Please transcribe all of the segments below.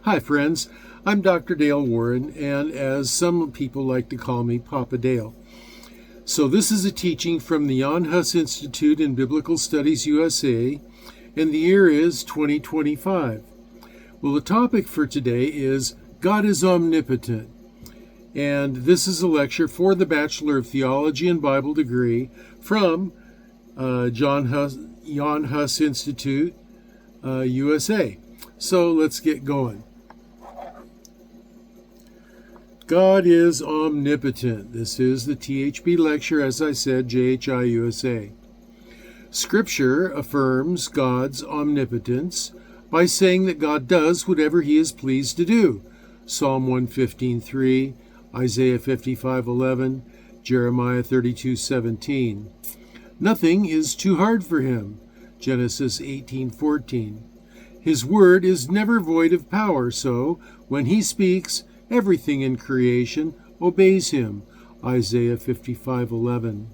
Hi, friends. I'm Dr. Dale Warren, and as some people like to call me, Papa Dale. So this is a teaching from the Jan Hus Institute in Biblical Studies USA, and the year is 2025. Well, the topic for today is God is Omnipotent, and this is a lecture for the Bachelor of Theology and Bible degree from Jan Hus Institute, USA. So let's get going. God is omnipotent. This is the THB lecture, as I said, JHI-USA. Scripture affirms God's omnipotence by saying that God does whatever he is pleased to do. Psalm 115:3, Isaiah 55:11, Jeremiah 32:17. Nothing is too hard for him. Genesis 18:14. His word is never void of power, so when he speaks, everything in creation obeys him. Isaiah 55:11.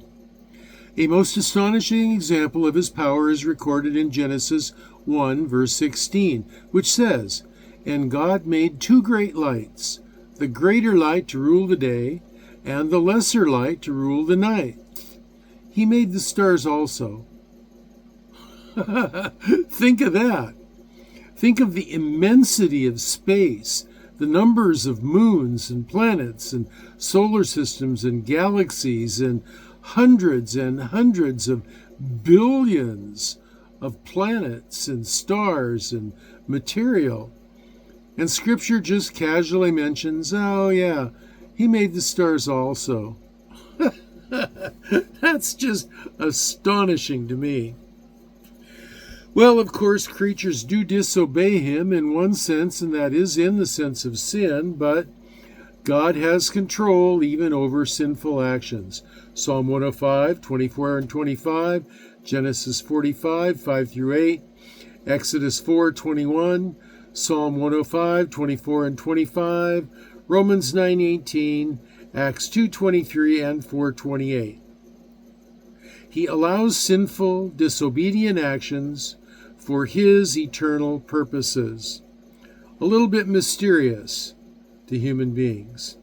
A most astonishing example of his power is recorded in Genesis 1, verse 16, which says, "And God made two great lights, the greater light to rule the day, and the lesser light to rule the night. He made the stars also." Think of that. Think of the immensity of space, the numbers of moons and planets and solar systems and galaxies and hundreds of billions of planets and stars and material. And Scripture just casually mentions, oh yeah, he made the stars also. That's just astonishing to me. Well, of course, creatures do disobey him in one sense, and that is in the sense of sin, but God has control even over sinful actions. Psalm 105, 24 and 25, Genesis 45, 5 through 8, Exodus 4, 21, Psalm 105, 24 and 25, Romans 9, 18, Acts 2, 23 and 4, 28. He allows sinful, disobedient actions for his eternal purposes. A little bit mysterious to human beings.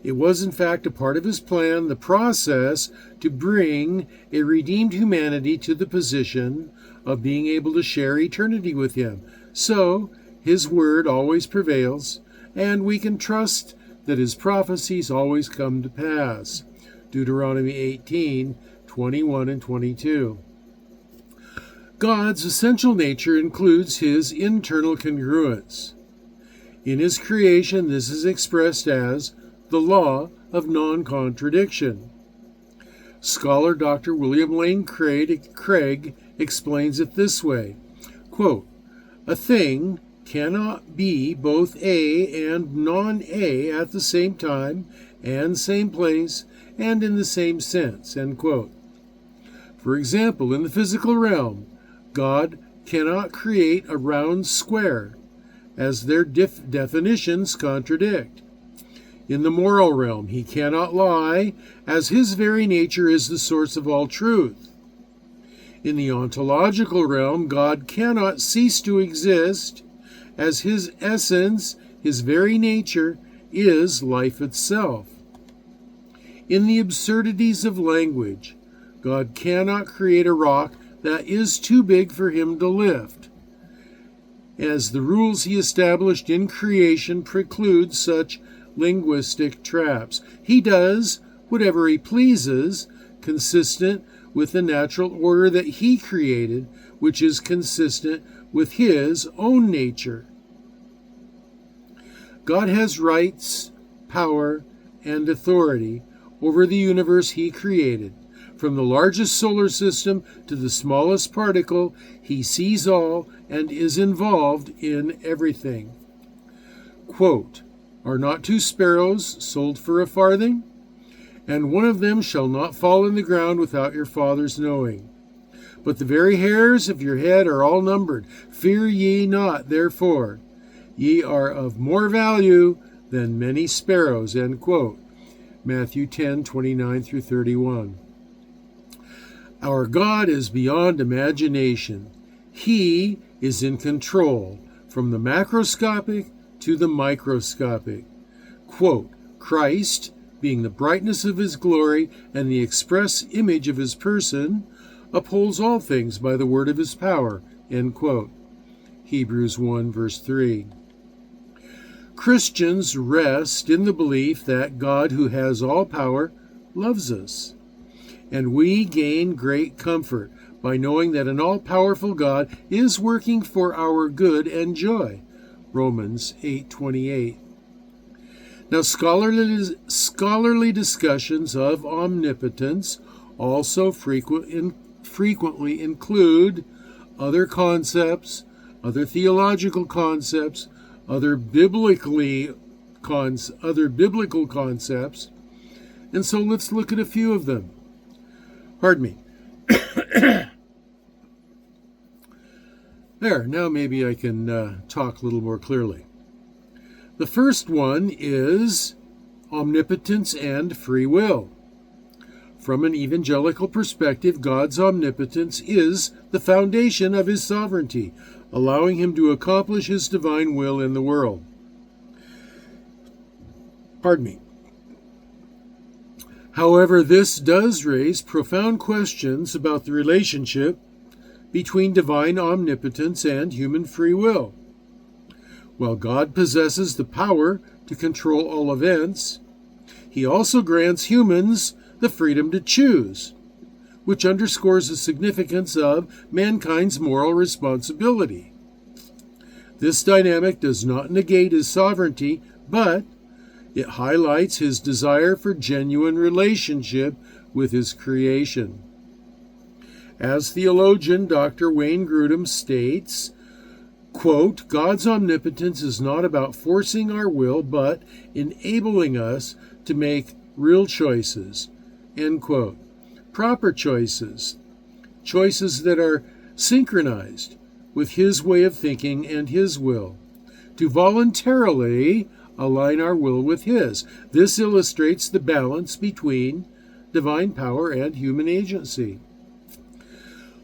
It was in fact a part of his plan, the process to bring a redeemed humanity to the position of being able to share eternity with him. So, his word always prevails, and we can trust that his prophecies always come to pass. Deuteronomy 18, 21 and 22. God's essential nature includes his internal congruence. In his creation, this is expressed as the law of non-contradiction. Scholar Dr. William Lane Craig explains it this way, quote, "A thing cannot be both A and non-A at the same time and same place and in the same sense," end quote. For example, in the physical realm, God cannot create a round square, as their definitions contradict. In the moral realm, he cannot lie, as his very nature is the source of all truth. In the ontological realm, God cannot cease to exist, as his essence, his very nature, is life itself. In the absurdities of language, God cannot create a rock that is too big for him to lift, as the rules he established in creation preclude such linguistic traps. He does whatever he pleases, consistent with the natural order that he created, which is consistent with his own nature. God has rights, power, and authority over the universe he created. From the largest solar system to the smallest particle, he sees all and is involved in everything. Quote, "Are not two sparrows sold for a farthing? And one of them shall not fall in the ground without your Father's knowing. But the very hairs of your head are all numbered. Fear ye not, therefore. Ye are of more value than many sparrows," end quote. Matthew 10, 29 through 31. Our God is beyond imagination. He is in control. from the macroscopic to the microscopic. Quote, Christ, being the brightness of his glory and the express image of his person, upholds all things by the word of his power. End quote. Hebrews 1, verse 3. Christians rest in the belief that God, who has all power, loves us. And we gain great comfort by knowing that an all-powerful God is working for our good and joy. Romans 8:28. Now, scholarly discussions of omnipotence also frequently include other concepts, other theological concepts, other biblical concepts, and so let's look at a few of them. Pardon me. There, now maybe I can talk a little more clearly. The first one is omnipotence and free will. From an evangelical perspective, God's omnipotence is the foundation of his sovereignty, allowing him to accomplish his divine will in the world. Pardon me. However, this does raise profound questions about the relationship between divine omnipotence and human free will. While God possesses the power to control all events, he also grants humans the freedom to choose, which underscores the significance of mankind's moral responsibility. This dynamic does not negate his sovereignty, but it highlights his desire for genuine relationship with his creation. As theologian Dr. Wayne Grudem states, quote, God's omnipotence is not about forcing our will, but enabling us to make real choices, end quote. Proper choices, choices that are synchronized with his way of thinking and his will, to voluntarily align our will with his. This illustrates the balance between divine power and human agency.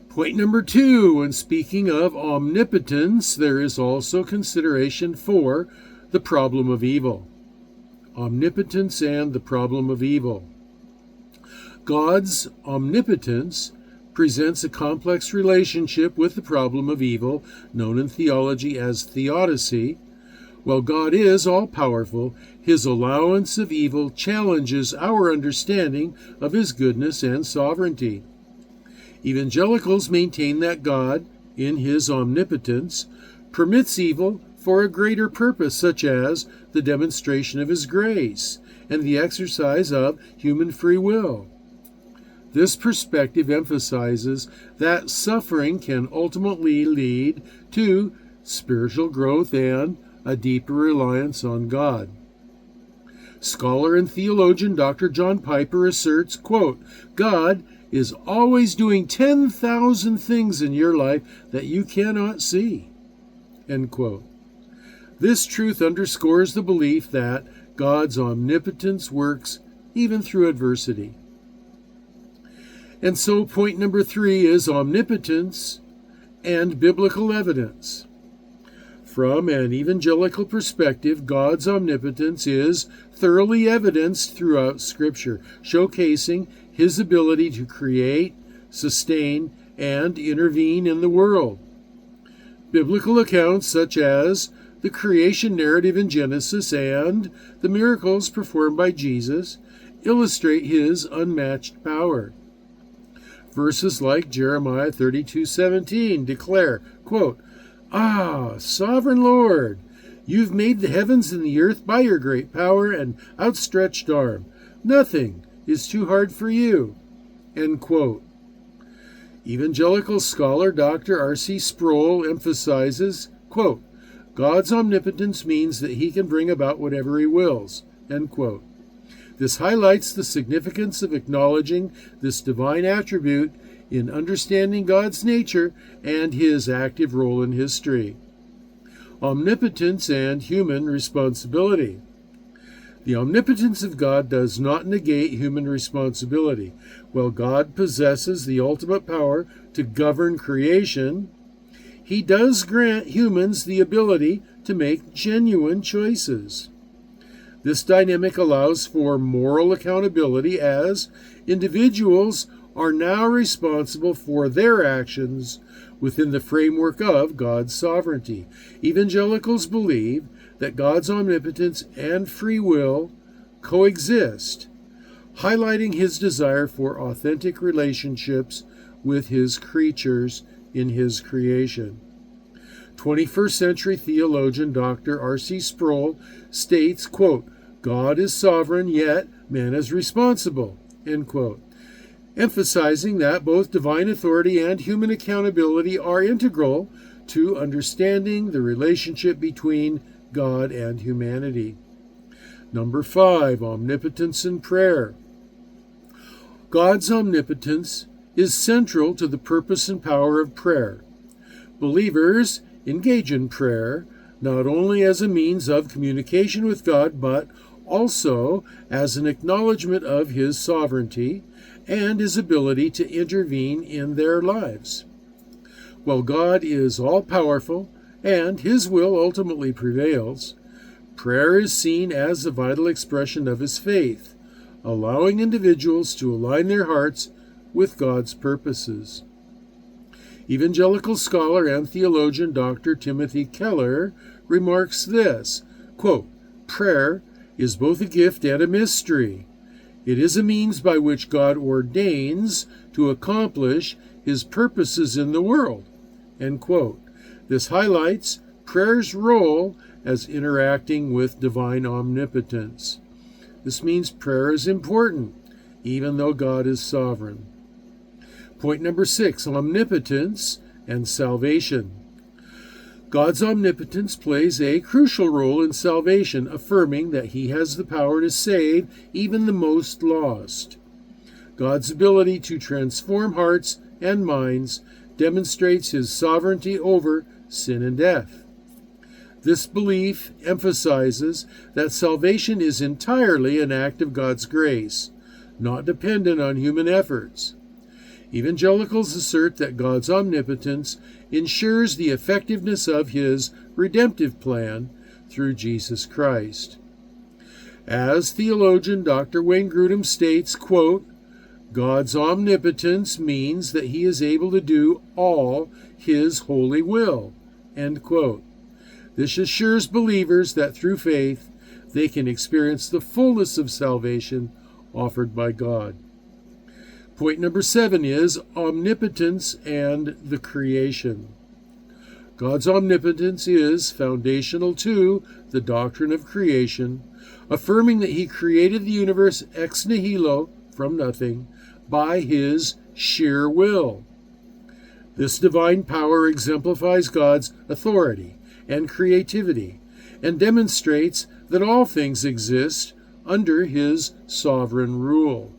Point number 2, when speaking of omnipotence, there is also consideration for the problem of evil. Omnipotence and the problem of evil. God's omnipotence presents a complex relationship with the problem of evil, known in theology as theodicy. While God is all-powerful, his allowance of evil challenges our understanding of his goodness and sovereignty. Evangelicals maintain that God, in his omnipotence, permits evil for a greater purpose, such as the demonstration of his grace and the exercise of human free will. This perspective emphasizes that suffering can ultimately lead to spiritual growth and a deeper reliance on God. Scholar and theologian Dr. John Piper asserts, quote, God is always doing 10,000 things in your life that you cannot see, end quote. This truth underscores the belief that God's omnipotence works even through adversity. And so point number 3 is omnipotence and biblical evidence. From an evangelical perspective, God's omnipotence is thoroughly evidenced throughout Scripture, showcasing his ability to create, sustain, and intervene in the world. Biblical accounts such as the creation narrative in Genesis and the miracles performed by Jesus illustrate his unmatched power. Verses like Jeremiah 32:17 declare, quote, Ah, sovereign Lord, you've made the heavens and the earth by your great power and outstretched arm. Nothing is too hard for you, end quote. Evangelical scholar Dr. R.C. Sproul emphasizes, quote, God's omnipotence means that he can bring about whatever he wills, end quote. This highlights the significance of acknowledging this divine attribute in understanding God's nature and his active role in history. Omnipotence and human responsibility. The omnipotence of God does not negate human responsibility. While God possesses the ultimate power to govern creation, he does grant humans the ability to make genuine choices. This dynamic allows for moral accountability, as individuals are now responsible for their actions within the framework of God's sovereignty. Evangelicals believe that God's omnipotence and free will coexist, highlighting his desire for authentic relationships with his creatures in his creation. 21st century theologian Dr. R.C. Sproul states, quote, "God is sovereign, yet man is responsible," end quote, emphasizing that both divine authority and human accountability are integral to understanding the relationship between God and humanity. Number 5, omnipotence in prayer. God's omnipotence is central to the purpose and power of prayer. Believers engage in prayer not only as a means of communication with God, but also as an acknowledgement of his sovereignty and his ability to intervene in their lives. While God is all-powerful and his will ultimately prevails, prayer is seen as a vital expression of his faith, allowing individuals to align their hearts with God's purposes. Evangelical scholar and theologian Dr. Timothy Keller remarks this, quote, "Prayer is both a gift and a mystery. It is a means by which God ordains to accomplish his purposes in the world," end quote. This highlights prayer's role as interacting with divine omnipotence. This means prayer is important, even though God is sovereign. Point number 6, omnipotence and salvation. God's omnipotence plays a crucial role in salvation, affirming that he has the power to save even the most lost. God's ability to transform hearts and minds demonstrates his sovereignty over sin and death. This belief emphasizes that salvation is entirely an act of God's grace, not dependent on human efforts. Evangelicals assert that God's omnipotence ensures the effectiveness of his redemptive plan through Jesus Christ. As theologian Dr. Wayne Grudem states, quote, "God's omnipotence means that he is able to do all his holy will," end quote. This assures believers that through faith they can experience the fullness of salvation offered by God. Point number 7 is omnipotence and the creation. God's omnipotence is foundational to the doctrine of creation, affirming that he created the universe ex nihilo, from nothing, by his sheer will. This divine power exemplifies God's authority and creativity and demonstrates that all things exist under his sovereign rule.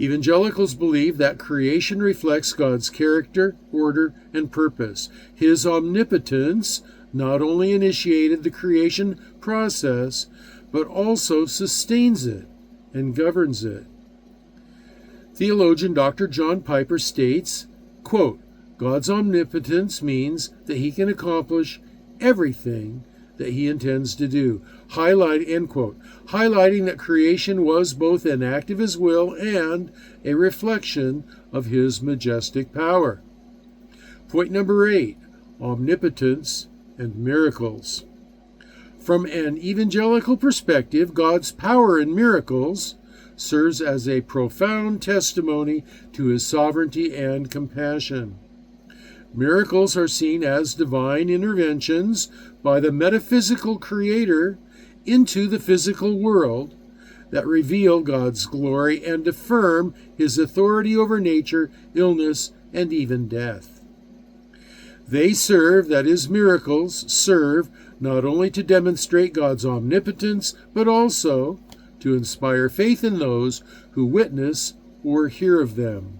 Evangelicals believe that creation reflects God's character, order, and purpose. His omnipotence not only initiated the creation process, but also sustains it and governs it. Theologian Dr. John Piper states, quote, "God's omnipotence means that he can accomplish everything that he intends to do," end quote, highlighting that creation was both an act of his will and a reflection of his majestic power. Point number 8, omnipotence and miracles. From an evangelical perspective, God's power in miracles serves as a profound testimony to his sovereignty and compassion. Miracles are seen as divine interventions by the metaphysical creator into the physical world that reveal God's glory and affirm his authority over nature, illness, and even death. Miracles serve not only to demonstrate God's omnipotence, but also to inspire faith in those who witness or hear of them.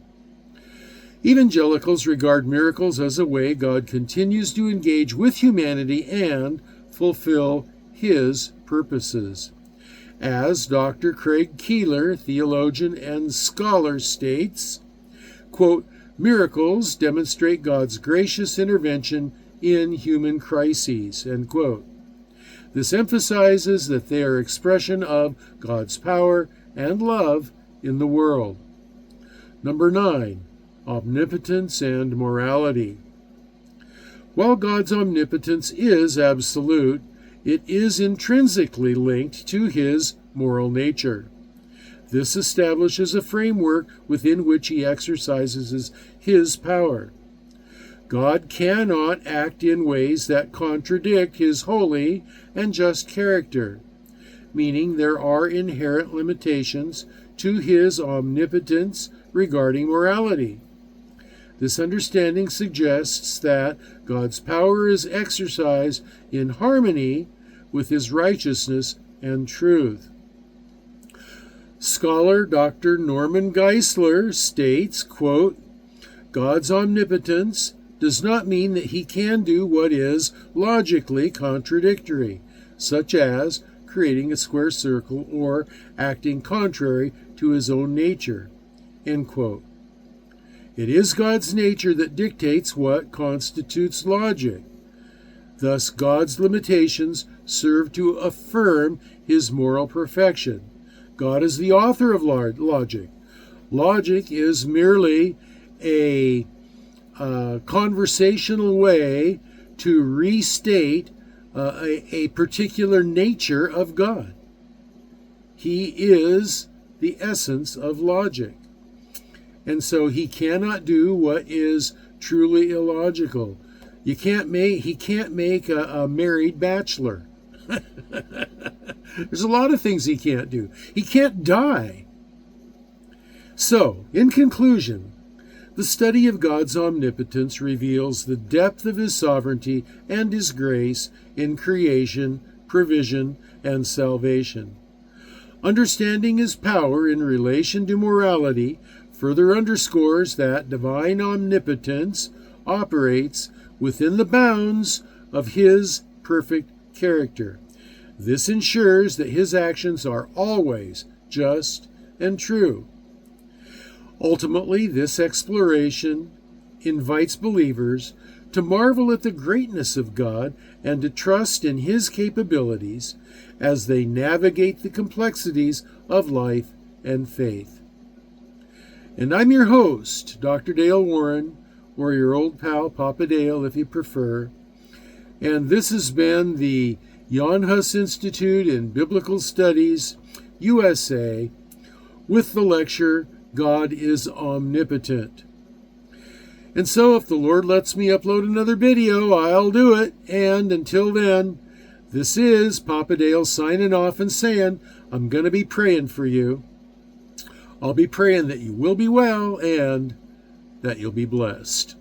Evangelicals regard miracles as a way God continues to engage with humanity and fulfill his purposes. As Dr. Craig Keeler, theologian and scholar, states, quote, Miracles demonstrate God's gracious intervention in human crises, end quote. This emphasizes that they are expression of God's power and love in the world. Number 9, omnipotence and morality. While God's omnipotence is absolute, it is intrinsically linked to his moral nature. This establishes a framework within which he exercises his power. God cannot act in ways that contradict his holy and just character, meaning there are inherent limitations to his omnipotence regarding morality. This understanding suggests that God's power is exercised in harmony with his righteousness and truth. Scholar Dr. Norman Geisler states, quote, God's omnipotence does not mean that he can do what is logically contradictory, such as creating a square circle or acting contrary to his own nature, end quote. It is God's nature that dictates what constitutes logic. Thus, God's limitations serve to affirm his moral perfection. God is the author of logic. Logic is merely a conversational way to restate a particular nature of God. He is the essence of logic. And so he cannot do what is truly illogical. He can't make a married bachelor. There's a lot of things he can't do. He can't die. So, in conclusion, the study of God's omnipotence reveals the depth of his sovereignty and his grace in creation, provision, and salvation. Understanding his power in relation to morality further underscores that divine omnipotence operates within the bounds of his perfect character. This ensures that his actions are always just and true. Ultimately, this exploration invites believers to marvel at the greatness of God and to trust in his capabilities as they navigate the complexities of life and faith. And I'm your host, Dr. Dale Warren, or your old pal, Papa Dale, if you prefer. And this has been the Jan Hus Institute in Biblical Studies, USA, with the lecture, God is Omnipotent. And so if the Lord lets me upload another video, I'll do it. And until then, this is Papa Dale signing off and saying, I'm going to be praying for you. I'll be praying that you will be well and that you'll be blessed.